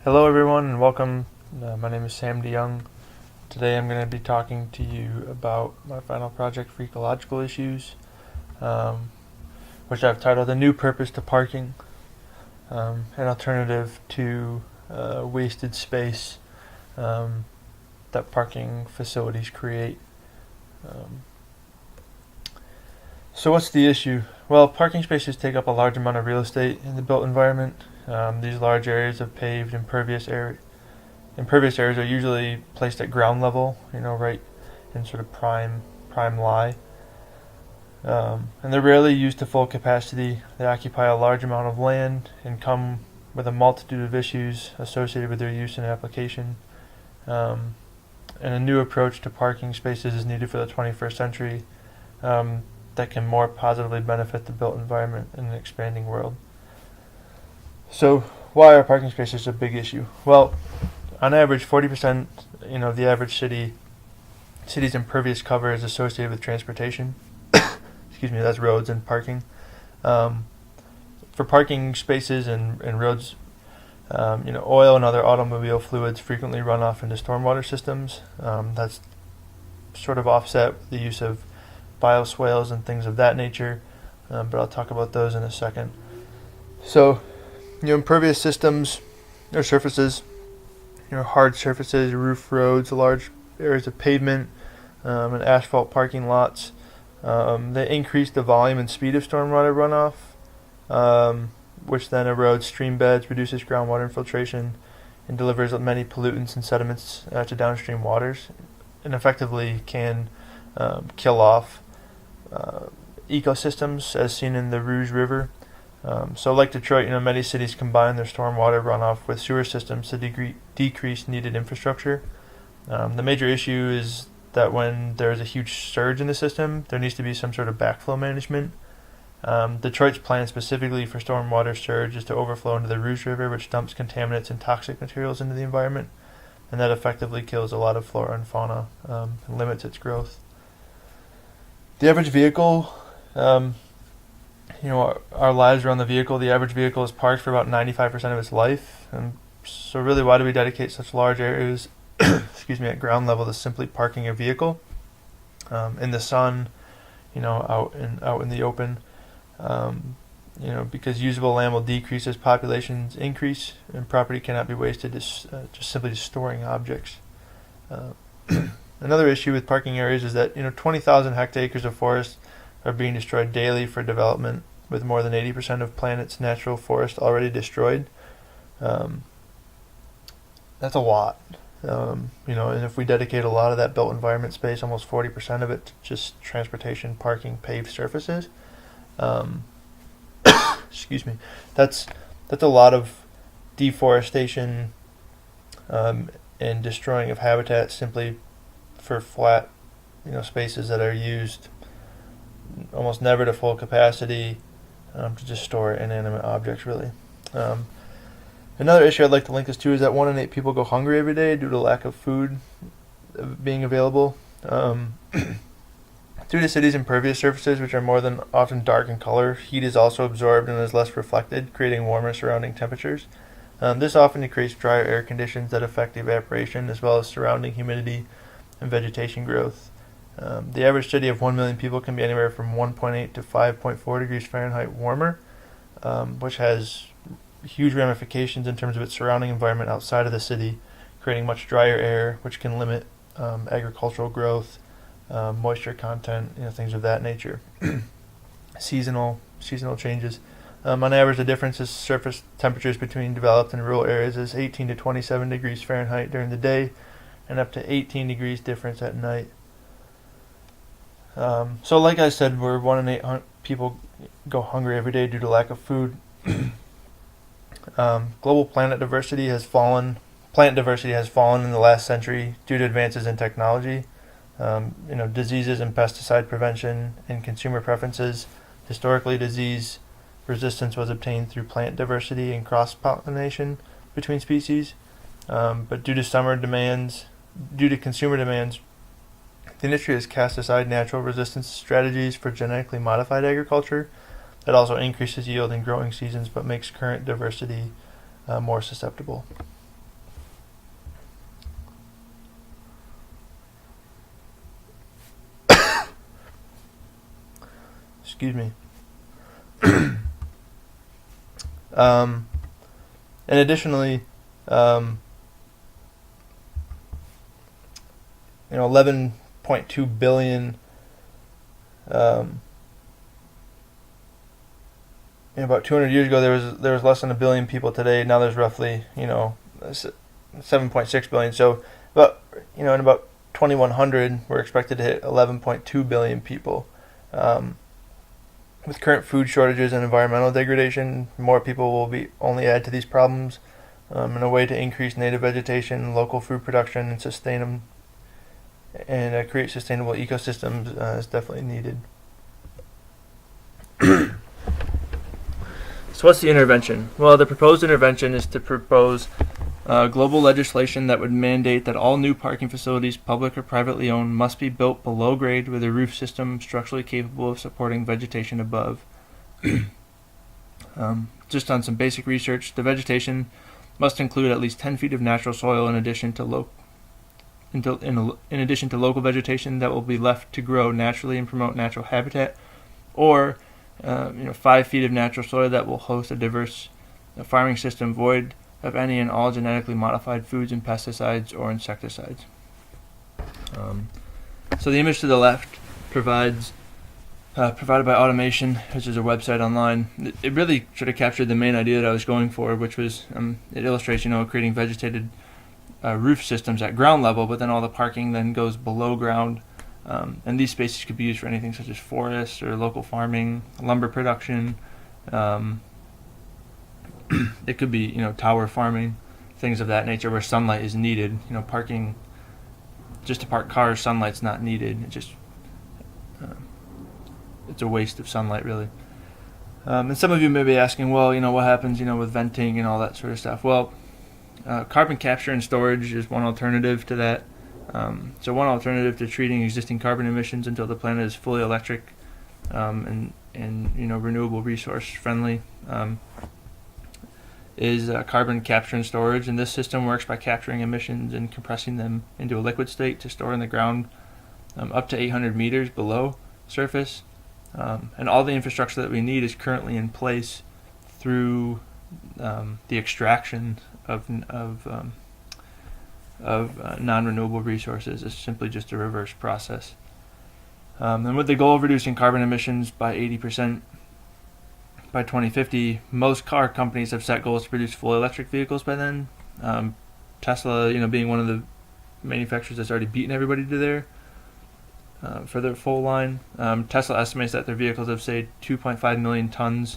Hello everyone and welcome. My name is Sam DeYoung. Today I'm going to be talking to you about my final project for Ecological Issues, which I've titled A New Purpose to Parking, an alternative to wasted space that parking facilities create. So what's the issue? Well, parking spaces take up a large amount of real estate in the built environment. These large areas of paved impervious areas are usually placed at ground level, right in sort of prime lie. And they're rarely used to full capacity. They occupy a large amount of land and come with a multitude of issues associated with their use and application. And a new approach to parking spaces is needed for the 21st century that can more positively benefit the built environment in an expanding world. So why are parking spaces a big issue? Well, on average, 40%, of the average city's impervious cover is associated with transportation. Excuse me, that's roads and parking. For parking spaces and roads, oil and other automobile fluids frequently run off into stormwater systems. That's sort of offset with the use of bioswales and things of that nature, but I'll talk about those in a second. So, impervious systems or surfaces, hard surfaces, roof roads, large areas of pavement, and asphalt parking lots. They increase the volume and speed of stormwater runoff, which then erodes stream beds, reduces groundwater infiltration, and delivers many pollutants and sediments to downstream waters, and effectively can kill off ecosystems, as seen in the Rouge River. So like Detroit, many cities combine their stormwater runoff with sewer systems to decrease needed infrastructure. The major issue is that when there is a huge surge in the system, there needs to be some sort of backflow management. Detroit's plan specifically for stormwater surge is to overflow into the Rouge River, which dumps contaminants and toxic materials into the environment, and that effectively kills a lot of flora and fauna and limits its growth. The average vehicle, our lives are on the vehicle. The average vehicle is parked for about 95% of its life, and so really, why do we dedicate such large areas, at ground level to simply parking a vehicle in the sun, out in the open? Because usable land will decrease as populations increase, and property cannot be wasted just simply storing objects. Another issue with parking areas is that 20,000 hectares of forest are being destroyed daily for development, with more than 80% of planet's natural forest already destroyed. That's a lot. And if we dedicate a lot of that built environment space, almost 40% of it, to just transportation, parking, paved surfaces, that's a lot of deforestation and destroying of habitat simply for flat, spaces that are used almost never to full capacity to just store inanimate objects, really. Another issue I'd like to link this to is that 1 in 8 people go hungry every day due to lack of food being available. Due to cities' impervious surfaces, which are more than often dark in color, heat is also absorbed and is less reflected, creating warmer surrounding temperatures. This often creates drier air conditions that affect evaporation as well as surrounding humidity and vegetation growth. The average city of 1 million people can be anywhere from 1.8 to 5.4 degrees Fahrenheit warmer, which has huge ramifications in terms of its surrounding environment outside of the city, creating much drier air, which can limit agricultural growth, moisture content, things of that nature. Seasonal changes. On average, the difference in surface temperatures between developed and rural areas is 18 to 27 degrees Fahrenheit during the day, and up to 18 degrees difference at night. So like I said, 1 in 8 people go hungry every day due to lack of food. Global plant diversity has fallen in the last century due to advances in technology, diseases and pesticide prevention and consumer preferences. Historically, disease resistance was obtained through plant diversity and cross-pollination between species, but due to consumer demands, the industry has cast aside natural resistance strategies for genetically modified agriculture that also increases yield in growing seasons but makes current diversity more susceptible. Excuse me. And additionally, 11.2 billion. About 200 years ago, there was less than a billion people. Today, now there's roughly 7.6 billion. So, but in about 2100, we're expected to hit 11.2 billion people. With current food shortages and environmental degradation, more people will be only add to these problems. And a way to increase native vegetation, local food production, and create sustainable ecosystems is definitely needed. So what's the intervention? Well, the proposed intervention is to propose global legislation that would mandate that all new parking facilities, public or privately owned, must be built below grade with a roof system structurally capable of supporting vegetation above. Just on some basic research, the vegetation must include at least 10 feet of natural soil in addition to local vegetation that will be left to grow naturally and promote natural habitat, or 5 feet of natural soil that will host a diverse farming system void of any and all genetically modified foods and pesticides or insecticides. So the image to the left provided by Automation, which is a website online. It really sort of captured the main idea that I was going for, which was it illustrates creating vegetated roof systems at ground level, but then all the parking then goes below ground. And these spaces could be used for anything such as forests or local farming, lumber production. It could be, tower farming, things of that nature where sunlight is needed. Parking, just to park cars, sunlight's not needed. It's a waste of sunlight, really. And some of you may be asking, well, what happens, with venting and all that sort of stuff. Well, carbon capture and storage is one alternative to that. So one alternative to treating existing carbon emissions until the plant is fully electric and renewable resource friendly is carbon capture and storage. And this system works by capturing emissions and compressing them into a liquid state to store in the ground up to 800 meters below surface. And all the infrastructure that we need is currently in place through the extraction of non-renewable resources. Is simply just a reverse process. And with the goal of reducing carbon emissions by 80% by 2050, most car companies have set goals to produce full electric vehicles by then. Tesla, being one of the manufacturers that's already beaten everybody to there for their full line. Tesla estimates that their vehicles have saved 2.5 million tons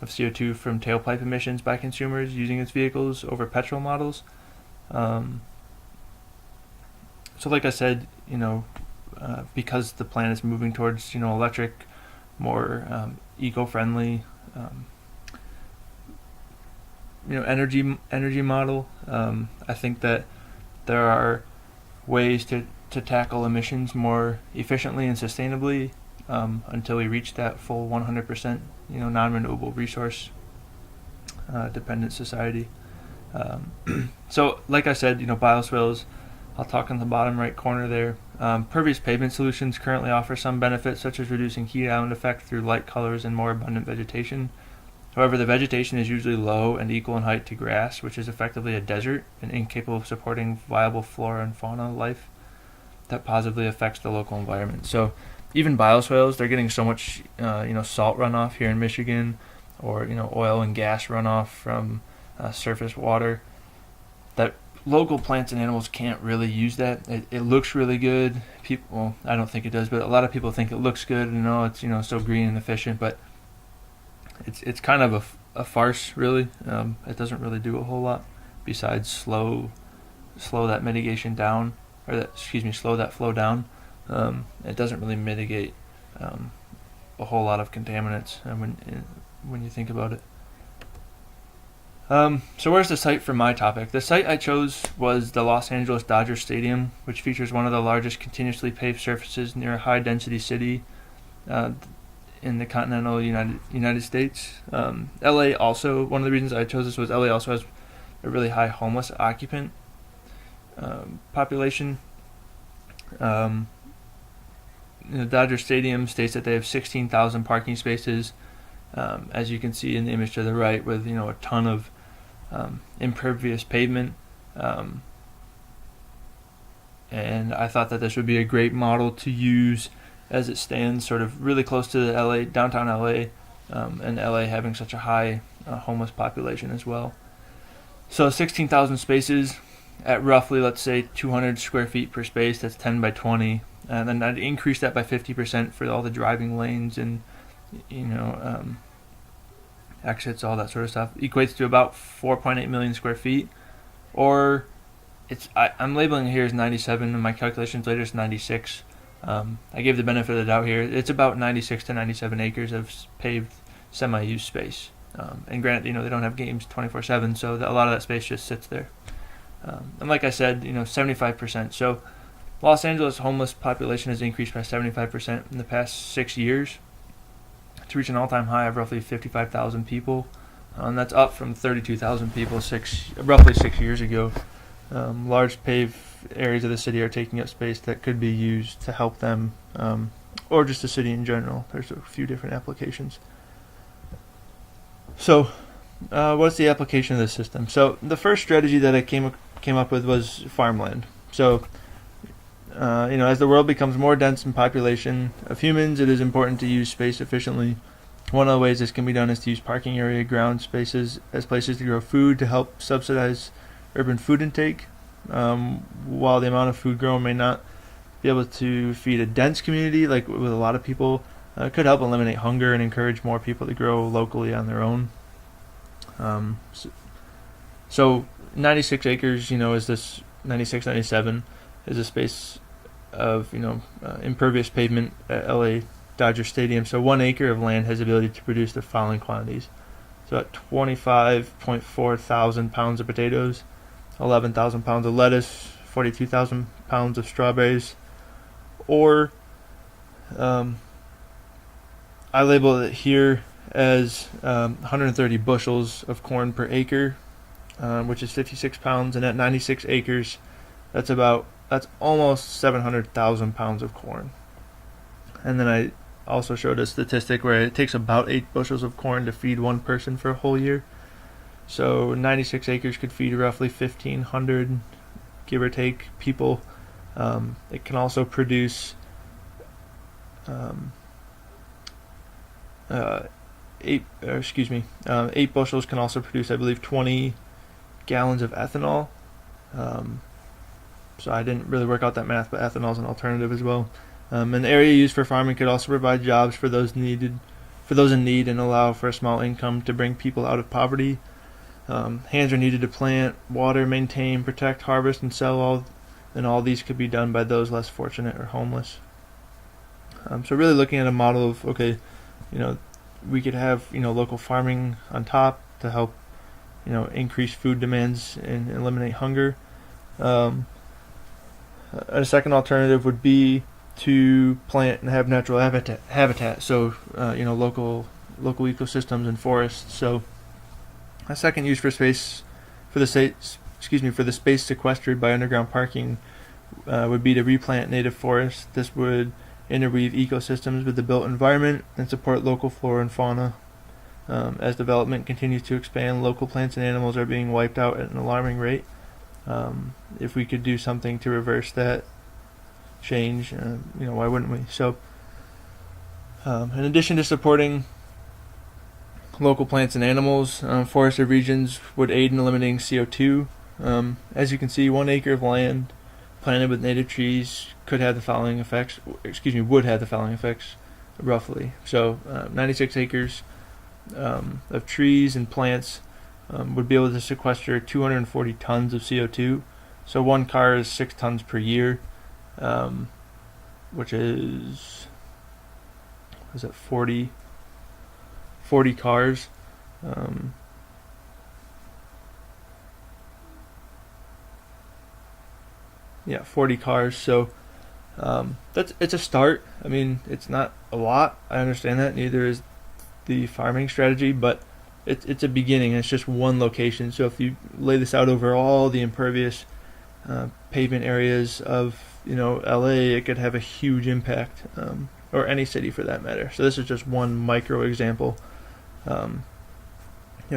of CO2 from tailpipe emissions by consumers using its vehicles over petrol models. So like I said, because the plant is moving towards, electric, more eco-friendly, energy model, I think that there are ways to tackle emissions more efficiently and sustainably until we reach that full 100%, non-renewable resource dependent society. So, like I said, bioswales, I'll talk in the bottom right corner there. Pervious pavement solutions currently offer some benefits, such as reducing heat island effect through light colors and more abundant vegetation. However, the vegetation is usually low and equal in height to grass, which is effectively a desert and incapable of supporting viable flora and fauna life that positively affects the local environment. So, even bioswales, they're getting so much, salt runoff here in Michigan, or oil and gas runoff from surface water, that local plants and animals can't really use that. It looks really good. I don't think it does, but a lot of people think it looks good and it's so green and efficient, but it's kind of a farce, really. It doesn't really do a whole lot besides slow that mitigation down, slow that flow down. It doesn't really mitigate a whole lot of contaminants when you think about it. So where's the site for my topic? The site I chose was the Los Angeles Dodgers Stadium, which features one of the largest continuously paved surfaces near a high-density city in the continental United States. LA also, one of the reasons I chose this was LA also has a really high homeless occupant population. Dodger Stadium states that they have 16,000 parking spaces, as you can see in the image to the right, with a ton of impervious pavement. And I thought that this would be a great model to use as it stands, sort of really close to the LA, downtown LA, and LA having such a high homeless population as well. So 16,000 spaces at roughly, let's say, 200 square feet per space. That's 10 by 20, and then I'd increase that by 50% for all the driving lanes and exits, all that sort of stuff. Equates to about 4.8 million square feet, or I'm labeling it here as 97, and my calculations later is 96. I gave the benefit of the doubt here. It's about 96 to 97 acres of paved semi-used space. And granted, they don't have games 24/7, so a lot of that space just sits there. And like I said, 75%. So Los Angeles homeless population has increased by 75% in the past 6 years to reach an all-time high of roughly 55,000 people. And that's up from 32,000 people roughly 6 years ago. Large paved areas of the city are taking up space that could be used to help them, or just the city in general. There's a few different applications. So, what's the application of this system? So, the first strategy that I came up with was farmland. So, as the world becomes more dense in population of humans, it is important to use space efficiently. One of the ways this can be done is to use parking area ground spaces as places to grow food to help subsidize urban food intake. While the amount of food grown may not be able to feed a dense community like with a lot of people, it could help eliminate hunger and encourage more people to grow locally on their own. So 96 acres, is this 96, 97 is a space of impervious pavement at LA Dodger Stadium. So 1 acre of land has the ability to produce the following quantities. So at 25.4 thousand pounds of potatoes, 11,000 pounds of lettuce, 42,000 pounds of strawberries, or I label it here as 130 bushels of corn per acre, which is 56 pounds, and at 96 acres, that's almost 700,000 pounds of corn. And then I also showed a statistic where it takes about 8 bushels of corn to feed one person for a whole year. So 96 acres could feed roughly 1,500, give or take, people. It can also produce 8 bushels can also produce, I believe, 20 gallons of ethanol. So I didn't really work out that math, but ethanol is an alternative as well. An area used for farming could also provide jobs for those in need and allow for a small income to bring people out of poverty. Hands are needed to plant, water, maintain, protect, harvest, and sell and all these could be done by those less fortunate or homeless. So really looking at a model of, we could have, local farming on top to help, increase food demands and eliminate hunger. A second alternative would be to plant and have natural habitat. So, local ecosystems and forests. So, a second use for the space sequestered by underground parking would be to replant native forests. This would interweave ecosystems with the built environment and support local flora and fauna. As development continues to expand, local plants and animals are being wiped out at an alarming rate. If we could do something to reverse that change, why wouldn't we? So, in addition to supporting local plants and animals, forested regions would aid in eliminating CO2. As you can see, 1 acre of land planted with native trees would have the following effects, roughly. So, 96 acres of trees and plants would be able to sequester 240 tons of CO2. So 1 car is 6 tons per year, which is 40 cars. 40 cars. So it's a start. I mean, it's not a lot. I understand that. Neither is the farming strategy, but it's a beginning. It's just one location. So if you lay this out over all the impervious pavement areas of LA, it could have a huge impact, or any city for that matter. So this is just one micro example.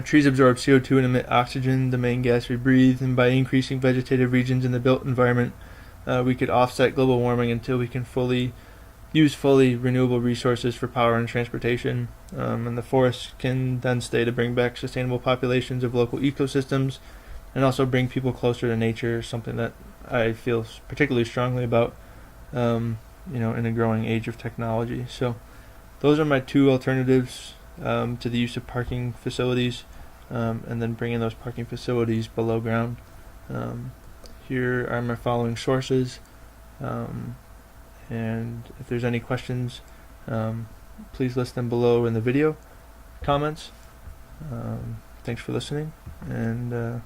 Trees absorb CO2 and emit oxygen, the main gas we breathe, and by increasing vegetative regions in the built environment, we could offset global warming until we can use fully renewable resources for power and transportation. And the forests can then stay to bring back sustainable populations of local ecosystems and also bring people closer to nature, something that I feel particularly strongly about, in a growing age of technology. So those are my two alternatives to the use of parking facilities, and then bringing those parking facilities below ground. Here are my following sources, and if there's any questions, please list them below in the video comments. Thanks for listening, and